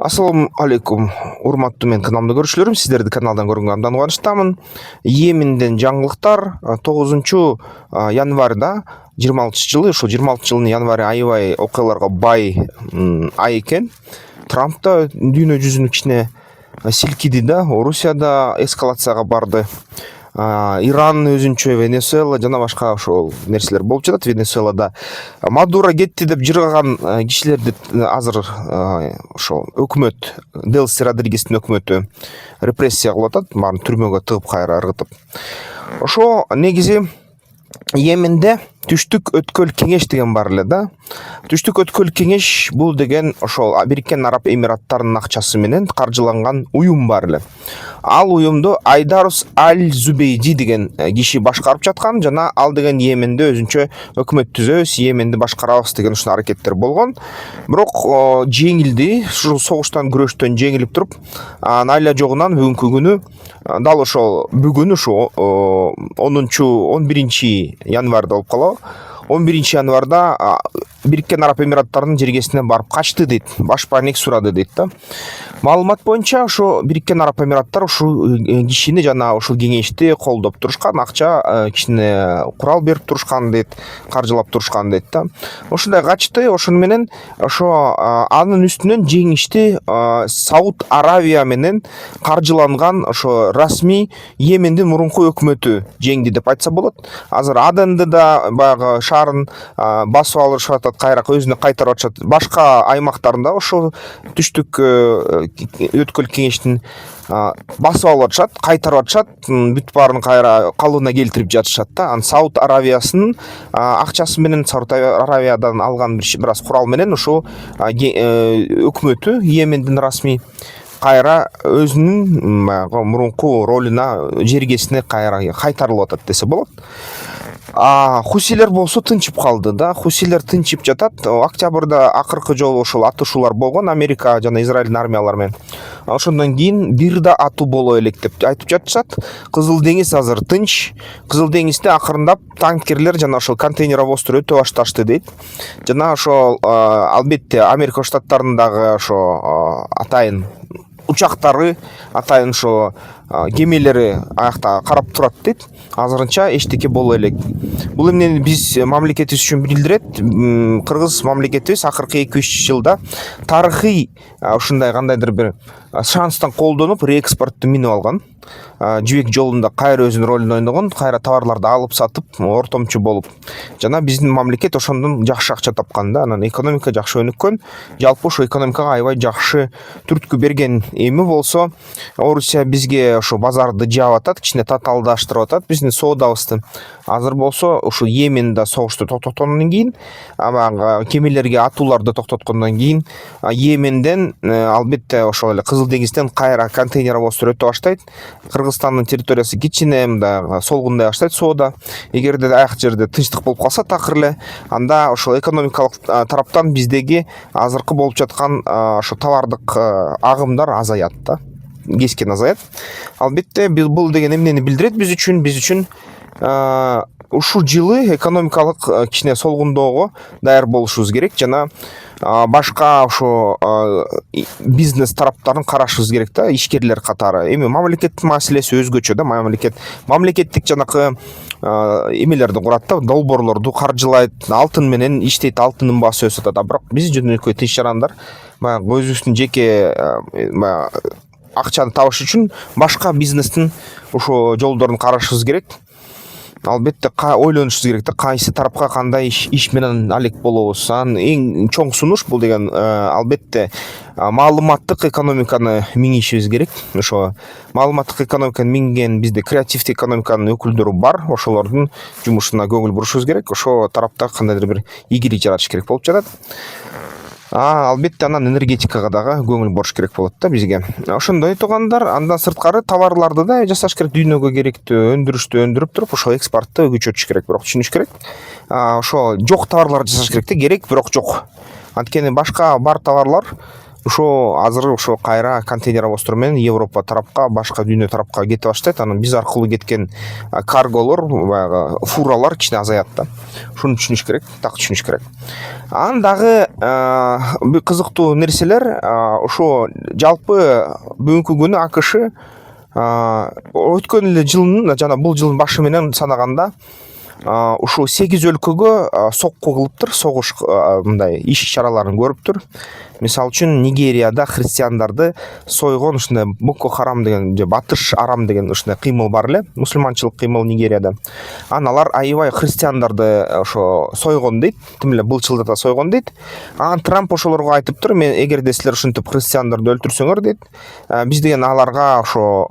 Ассаламу алейкум, урматтуу мен каналымды көрүүчүлөрүм, сиздерди каналдан көргөнгө абдан кубанычтамын. Йеменден жаңылыктар 9 январда 26 жылы, ошол 26 жылдын январь аябай окуяларга бай ай экен. Трамп да дүйнө жүзүн кичине силкиди да, Орусияда эскалацияга барды. Иран өзүнчө, Венесуэла жана башка ошол нерселер болуп жатат. Венесуэлада Мадуро кетти деп жыргаган кишилерди азыр ошол өкмөт, Делси Родригестин өкмөтү репрессия кылып атат, баарын түрмөгө тыгып кайра ыргытып. Ошо негизи Йеменде түштүк өткөл кеңеш деген бар эле да. Түштүк өткөл кеңеш бул деген ошол Бириккен Араб Эмираттарынын акчасы менен каржыланган уюм бар эле. Ал уюмду Айдарус Аль-Зубейди деген киши башкарып жаткан, жана ал деген Йеменде өзүнчө өкмөт түзөбүз, Йеменди башкарабыз деген ушул аракеттер болгон. Бирок жеңилди, ушул согуштан күрөштөн жеңилип туруп, айла жогунан бүгүнкү күнү дал ошол бүгүн ушу 11 январда болуп калабы. 11 январда Бириккен Араб Эмираттарынын жергесине барып качты дейт, башпаанек сурады дейт да. Маалымат боюнча ошо Бириккен Араб Эмираттар ушул кишини жана ушул кеңешти колдоп турушкан, акча кичине курал берип турушкан дейт, каржылап турушкан дейт да. Ошондой качты, ошону менен ошо анын үстүнөн жеңишти Сауд Аравия менен каржыланган ошо расмий Йемендин мурунку өкмөтү жеңди деп айтса болот. Азыр Аденди да баягы шаарын басып алышып атат, кайра өзүнө кайтарып атышат. Башка аймактарында ошо түштүк өткөл кеңештин басып алып атышат, кайтарып атышат, бүт баарын кайра калыбына келтирип жатышат да. Сауд Аравиясынын акчасы менен, Сауд Аравиядан алган бир аз курал менен ошо өкмөтү Йемендин расмий кайра өзүнүн мурунку ролуна, жергесине кайра кайтарылып атат десе болот. Хусилер болсо тынчып калды да. Хусилер тынчып жатат. Октябрда акыркы жолу ошол атышуулар болгон Америка жана Израилдин армиялары менен. Ошондон кийин бир да атуу боло элек деп айтып жатышат. Кызыл деңиз азыр тынч. Кызыл деңизде акырындап танкерлер жана ошол контейнеровоздор өтө башташты дейт. Жана ошол албетте Америка Штаттарындагы ошо атайын учактары, атайын ошо кемелери аякта карап турат дейт. Азырынча эчтеке боло элек. Бул эмнени биз мамлекетибиз үчүн билдирет. Кыргыз мамлекетибиз акыркы 2-3 жылда тарыхый ушундай кандайдыр бир шанстан колдонуп реэкспортту минип алган. Жибек жолунда кайра өзүнүн ролун ойногон, кайра товарларды алып сатып, ортомчу болуп. Жана биздин мамлекет ошондон жакшы акча тапкан да, анан экономика жакшы өнүккөн. Жалпы ошо экономикага аябай жакшы түрткү берген. Эми болсо Орусия бизге ошо базарды жаап атат, кичине татаалдаштырып атат биздин соодабызды. Азыр болсо ушул Йеменде согушту токтоткондон кийин, кемелерге атууларды токтоткондон кийин, Йеменден албетте ошол эле Кызыл деңизден кайра контейнеровоздор өтө баштайт. Кыргызстандын территориясы кичине мындай солгундай баштайт соода. Эгерде аяк жерде тынчтык болуп калса такыр эле, анда ошол экономикалык тараптан биздеги азыркы болуп жаткан ошо товардык агымдар азаят да, кескен азаят. Албетте бул деген эмнени билдирет биз үчүн? Ушул жылы экономикалык кичине солгундоого даяр болушубуз керек, жана башка ошо бизнес тараптарын карашыбыз керек да, ишкерлер катары. Эми мамлекеттин маселеси өзгөчө да, мамлекеттик жанакы эмелерди курат да, долбоорлорду каржылайт, алтын менен иштейт, алтындын баасы өсүп атат. Бирок биз жөнөкөй тынч жарандар баягы өзүбүздүн жеке акчаны табыш үчүн башка бизнестин ошо жолдорун карашыбыз керек. Албетте ойлонушубуз керек да, кайсы тарапка кандай иш менен алек болобуз. Анын эң чоң сунуш бул деген албетте маалыматтык экономиканы миңишибиз керек. Ошо маалыматтык экономиканы миңген бизде креативдик экономиканын өкүлдөрү бар. Ошолордун жумушуна көңүл бурушубуз керек. Ошо тарапта кандайдыр бир ийгилик жаратыш керек болуп жатат. Албетте анан энергетикага дагы көңүл буруш керек болот да бизге. Ошондой туугандар, андан сырткары товарларды да жасаш керек, дүйнөгө керектүү өндүрүштү өндүрүп туруп, ошо экспортту күчөтүш керек. Бирок түшүнүш керек, ошо жок товарларды жасаш керек да, керек бирок жок. Анткени башка бар товарлар ошо азыр ошо кайра контейнер авостуруу менен Европа тарапка, башка дүйнө тарапка кетип баштайт. Анан биз аркылуу кеткен карголор, баягы фуралар кичине азаят да. Шуну түшүнүш керек, так түшүнүш керек. Анан дагы бир кызыктуу нерселер, ошо жалпы бүгүнкү күнү АКШ өткөн эле жылдын жана бул жылдын башы менен санаганда ушул 8 өлкөгө сокку кылыптыр, согуш мындай иш чараларын көрүптүр. Мисалы үчүн Нигерияда христиандарды сойгон ушундай Боко Харам деген же Батыш Арам деген ушундай кыймыл бар эле, мусулманчылык кыймыл Нигерияда. Алар аябай христиандарды ошо сойгон дейт, тим эле бул жылда да сойгон дейт. Анан Трамп ошолорго айтыптыр, мен эгерде силер ушинтип христиандарды өлтүрсөңөр дейт, биз деген аларга ошо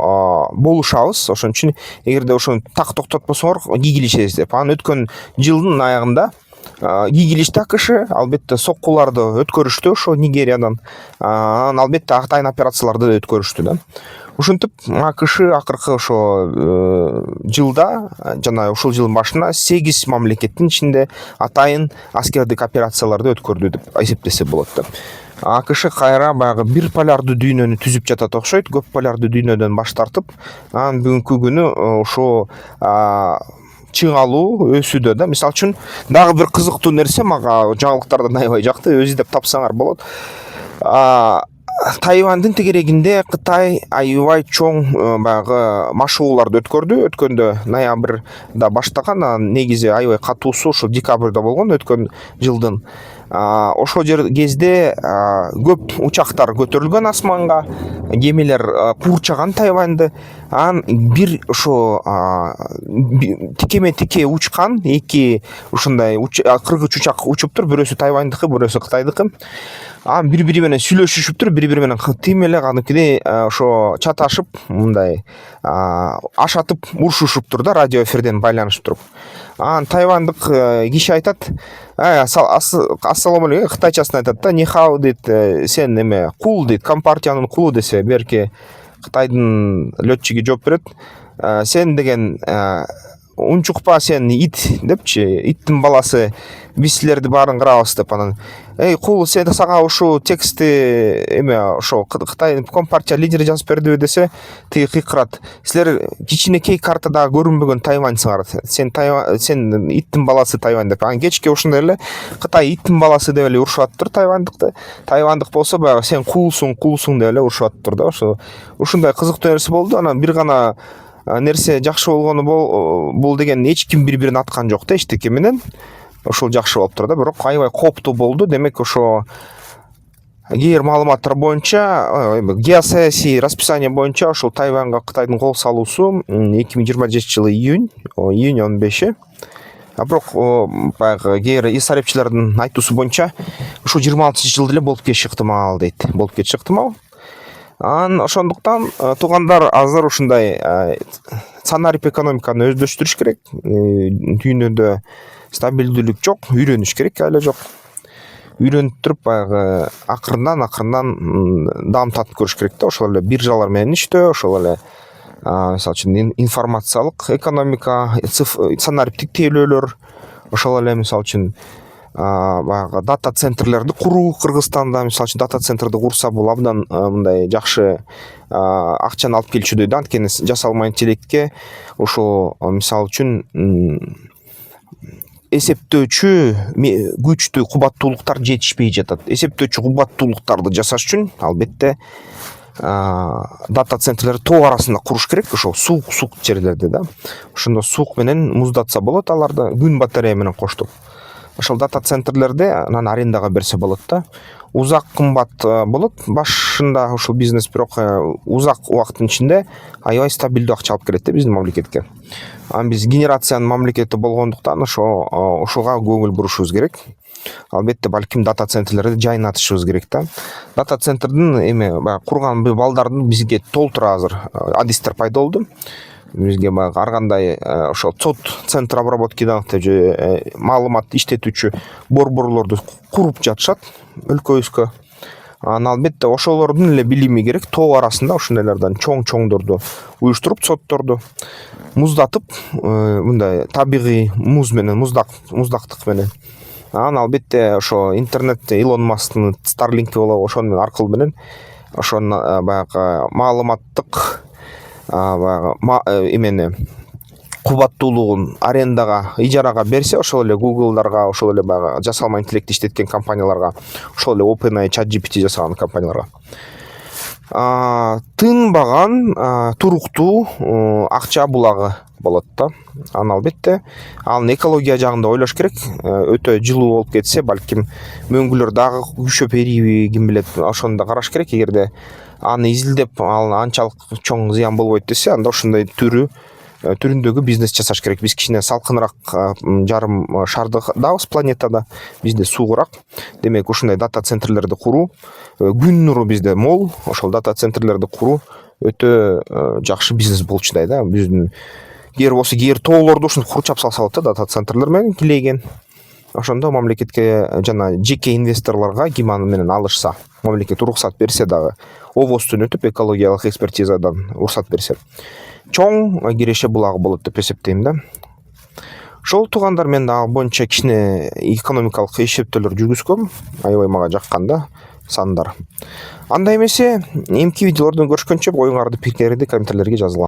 болушабыз, ошон үчүн эгерде ошону так токтотпосоңор ийгилишебиз деп. Анан өткөн жылдын аягында ийгилишти АКШ, албетте соккуларды өткөрүштү ошо Нигериядан. Анан албетте атайын операцияларды да өткөрүштү да. Ушинтип АКШ акыркы ошо жылда жана ушул жылдын башында 8 мамлекеттин ичинде атайын аскердик операцияларды өткөрдү деп эсептесе болот да. АКШ кайра баягы бир полярдуу дүйнөнү түзүп жатат окшойт, көп полярдуу дүйнөдөн баш тартып, анан бүгүнкү күнү ошо чыңалуу өсүүдө да. Мисалы үчүн дагы бир кызыктуу нерсе мага жаңылыктардан аябай жакты, өз издеп тапсаңар болот. Тайвандын тегерегинде Кытай аябай чоң баягы машыгууларды өткөрдү. Өткөндө ноябрда баштаган, негизи аябай катуусу ошо декабрда болгон өткөн жылдын. Ошол кезде көп учактар көтөрүлгөн асманга, кемелер куурчаган Тайваньды. Анан бир ошо тикеме-тике учкан эки ушундай кыргыч учак учуптур, бирөөсү Тайваньдыкы, бирөөсү Кытайдыкы. Анан бири-бири менен сүйлөшүшүптүр, бири-бири менен тим эле кадимкидей ошо чаташып, мындай ашатып урушушуптур да, радио эфирден байланышып туруп. Анан тайвандык киши айтат, ассаламу алейкум, кытайчасын айтат да, нихао дейт, сен эме кул дейт, компартиянын кулу десе, берки Кытайдын летчиги жооп берет, сен деген унчукпа, сен ит депчи, иттин баласы, биз силерди баарын кырабыз деп. Анан кул, сен сага ушул текстти эме ошо Кытай компартия лидери жазып бердиби десе, тиги кыйкырат, силер кичинекей картада көрүнбөгөн Тайваньсыңар, сен иттин баласы Тайвань деп. Анан кечке ушундай эле Кытай иттин баласы деп эле урушуп атыптыр Тайвандыкты, Тайвандык болсо баягы сен кулсуң деп эле урушуп атыптыр да. Ушундай кызыктуу нерсе болду. Анан бир гана нерсе жакшы болгону бул деген эч ким бири-бирин аткан жок да эчтеке менен. Ошол жакшы болуптур да, бирок аябай кооптуу болду. Демек ошо кээ маалыматтар боюнча, геосаясий расписание боюнча ошол Тайваньга Кытайдын кол салуусу 2025 жылы июнь 15-и. Бирок баягы кээ исарепчилердин айтуусу боюнча ушул 26-жылда эле болуп кетиши ыктымал дейт. Болуп кетиши ыктымал. Анан ошондуктан туугандар азыр ушундай санарип экономиканы өздөштүрүш керек. Дүйнөдө стабилдүүлүк жок, үйрөнүш керек, эле жок. Үйрөнүп туруп баягы акырындан дам татып көрүш керек да. Ошол эле биржалар менен иштөө, ошол эле мисалы үчүн информациялык экономика, санариптик тейлөөлөр, ошол эле мисалы үчүн баягы дата центрлерди куруу. Кыргызстанда мисалы үчүн дата центрди курса бул абдан мындай жакшы акчаны алып келчүдөй да. Анткени жасалма интеллектке ошо мисалы үчүн эсептөөчү күчтүү кубаттуулуктар жетишпей жатат. Эсептөөчү кубаттуулуктарды жасаш үчүн албетте дата центрлерди тоо арасында куруш керек, ошол суук жерлерде да. Ошондо суук менен муздатса болот аларды, күн батарея менен коштуп. Ошол дата центрлерде анан арендага берсе болот да. Узак кымбат болот башында ошол бизнес, бирок узак убакыттын ичинде аябай стабилдүү акча алып келет да биздин мамлекетке. Анан биз генерациянын мамлекети болгондуктан ошого көңүл бурушубуз керек. Албетте балким дата центрлерди жайнатышыбыз керек да. Дата центрдин эме баягы курган балдардын бизге толтура азыр адистер пайда болду. Бизге баягы ар кандай ошо сот центр обработки данных деп же маалымат иштетүүчү борборлорду куруп жатышат өлкөбүзгө. Анан албетте ошолордун эле билими керек, тоо арасында ошондойлордон чоңдорду уюштуруп, сотторду муздатып, мындай табигый муз менен, муздактык менен Анан албетте ошо интернетте Илон Масктын Starlink болобу, ошонун аркылуу менен ошону баягы маалыматтык баягы эмени кубаттуулугун арендага, ижарага берсе, ошол эле Google'дарга, ошол эле баягы жасалма интеллектти иштеткен компанияларга, ошол эле OpenAI, ChatGPT жасаган компанияларга тынбаган туруктуу акча булагы болот да. Анан албетте анын экология жагында ойлош керек. Өтө жылуу болуп кетсе, балким мөңгүлөр дагы күчөп эриби, ким билет. Ошону да караш керек. Эгерде аны изилдеп, ал анчалык чоң зыян болбойт десе, анда ошондой түрүндөгү бизнес жасаш керек. Биз кичине салкыныраак жарым шардыдабыз планетада. Бизде суугураак. Демек, ушундай дата центрлерди куруу, күн нуру бизде мол, ошол дата центрлерди куруу өтө жакшы бизнес болчудай да. Биздин кээ тоолорду ушинтип курчап салса болот да, дата центрлер менен килейген. Ошондо мамлекетке жана жеке инвесторлорго ким аны менен алышса, мамлекет уруксат берсе дагы, обоздон өтүп экологиялык экспертизадан уруксат берсе, чоң киреше булагы болот деп эсептейм да. Ошол туугандар, мен дагы боюнча кичине экономикалык эсептөөлөр жүргүзгөм, аябай мага жаккан да сандар. Анда эмесе, эмки видеолордон көрүшкөнчө оюңарды, пикириңерди комментарийлерге жазгыла.